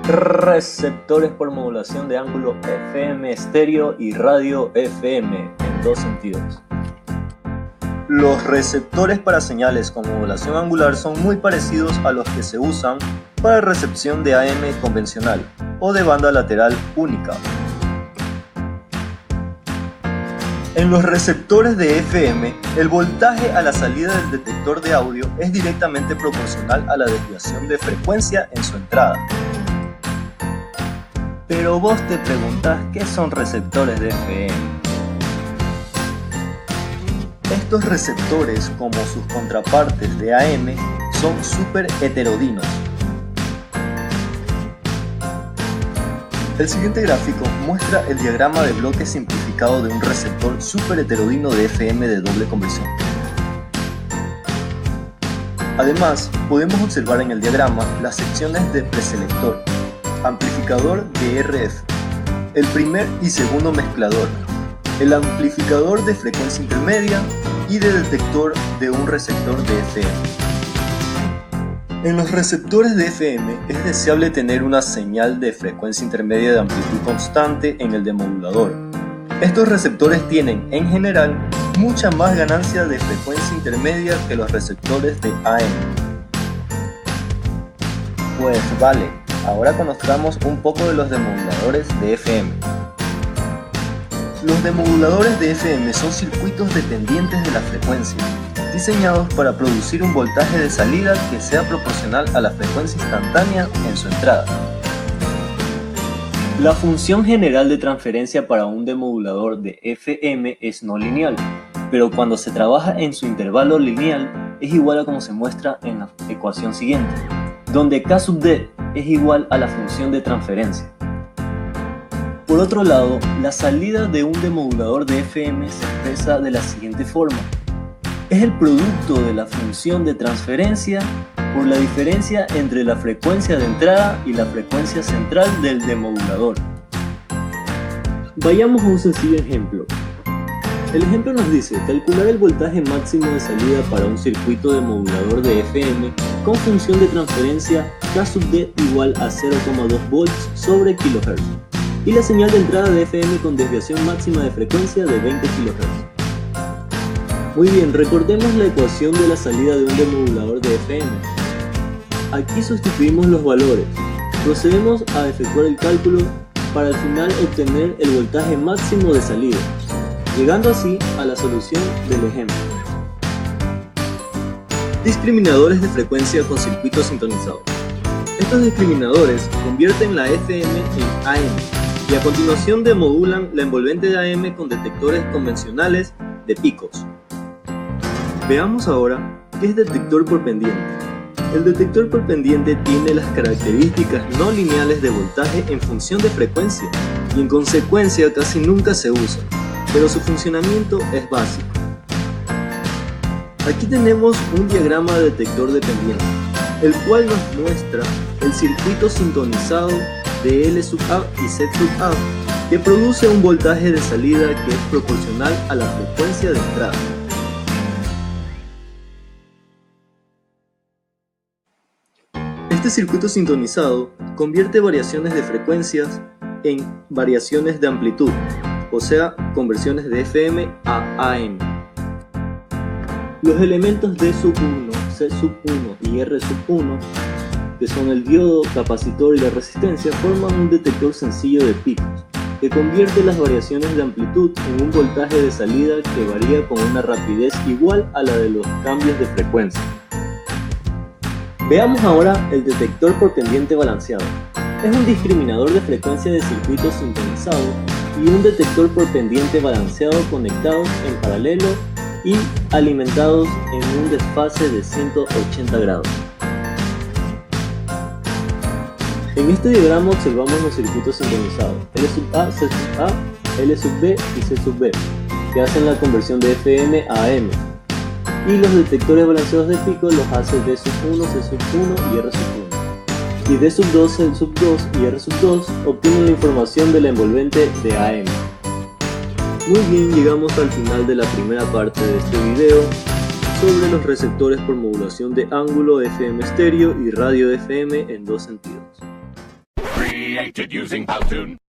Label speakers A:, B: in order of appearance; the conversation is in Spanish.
A: Receptores por modulación de ángulo FM estéreo y radio FM en dos sentidos. Los receptores para señales con modulación angular son muy parecidos a los que se usan para recepción de AM convencional o de banda lateral única. En los receptores de FM, el voltaje a la salida del detector de audio es directamente proporcional a la desviación de frecuencia en su entrada. Pero vos te preguntás qué son receptores de FM. Estos receptores, como sus contrapartes de AM, son súper heterodinos. El siguiente gráfico muestra el diagrama de bloque simplificado de un receptor súper heterodino de FM de doble conversión. Además, podemos observar en el diagrama las secciones de preselector, amplificador de RF, el primer y segundo mezclador, el amplificador de frecuencia intermedia y de detector de un receptor de FM. En los receptores de FM es deseable tener una señal de frecuencia intermedia de amplitud constante en el demodulador. Estos receptores tienen, en general, mucha más ganancia de frecuencia intermedia que los receptores de AM. Pues vale, ahora conozcamos un poco de los demoduladores de FM. Los demoduladores de FM son circuitos dependientes de la frecuencia, diseñados para producir un voltaje de salida que sea proporcional a la frecuencia instantánea en su entrada. La función general de transferencia para un demodulador de FM es no lineal, pero cuando se trabaja en su intervalo lineal es igual a como se muestra en la ecuación siguiente, donde K sub D es igual a la función de transferencia. Por otro lado, la salida de un demodulador de FM se expresa de la siguiente forma. Es el producto de la función de transferencia por la diferencia entre la frecuencia de entrada y la frecuencia central del demodulador. Vayamos a un sencillo ejemplo. El ejemplo nos dice calcular el voltaje máximo de salida para un circuito demodulador de FM con función de transferencia K sub D igual a 0,2 volts sobre kHz y la señal de entrada de FM con desviación máxima de frecuencia de 20 kHz. Muy bien, recordemos la ecuación de la salida de un demodulador de FM. Aquí sustituimos los valores. Procedemos a efectuar el cálculo para al final obtener el voltaje máximo de salida, llegando así a la solución del ejemplo. Discriminadores de frecuencia con circuito sintonizado. Estos discriminadores convierten la FM en AM y a continuación demodulan la envolvente de AM con detectores convencionales de picos. Veamos ahora qué es detector por pendiente. El detector por pendiente tiene las características no lineales de voltaje en función de frecuencia y en consecuencia casi nunca se usa, pero su funcionamiento es básico. Aquí tenemos un diagrama de detector de pendiente, el cual nos muestra el circuito sintonizado de L sub A y Z sub A, que produce un voltaje de salida que es proporcional a la frecuencia de entrada. Este circuito sintonizado convierte variaciones de frecuencias en variaciones de amplitud, o sea, conversiones de FM a AM. Los elementos D sub 1, C sub 1 y R sub 1, que son el diodo, capacitor y la resistencia, forman un detector sencillo de picos, que convierte las variaciones de amplitud en un voltaje de salida que varía con una rapidez igual a la de los cambios de frecuencia. Veamos ahora el detector por pendiente balanceado. Es un discriminador de frecuencia de circuito sintonizado y un detector por pendiente balanceado conectados en paralelo y alimentados en un desfase de 180 grados. En este diagrama observamos los circuitos sintonizados L sub A, C sub A, L sub B y C sub B, que hacen la conversión de FM a AM. Y los detectores balanceados de pico los hace D sub 1, C sub 1 y R sub 1. Y D sub 2, C sub 2 y R sub 2 obtienen la información de la envolvente de AM. Muy bien, llegamos al final de la primera parte de este video sobre los receptores por modulación de ángulo FM estéreo y radio FM en dos sentidos.
B: created using Powtoon.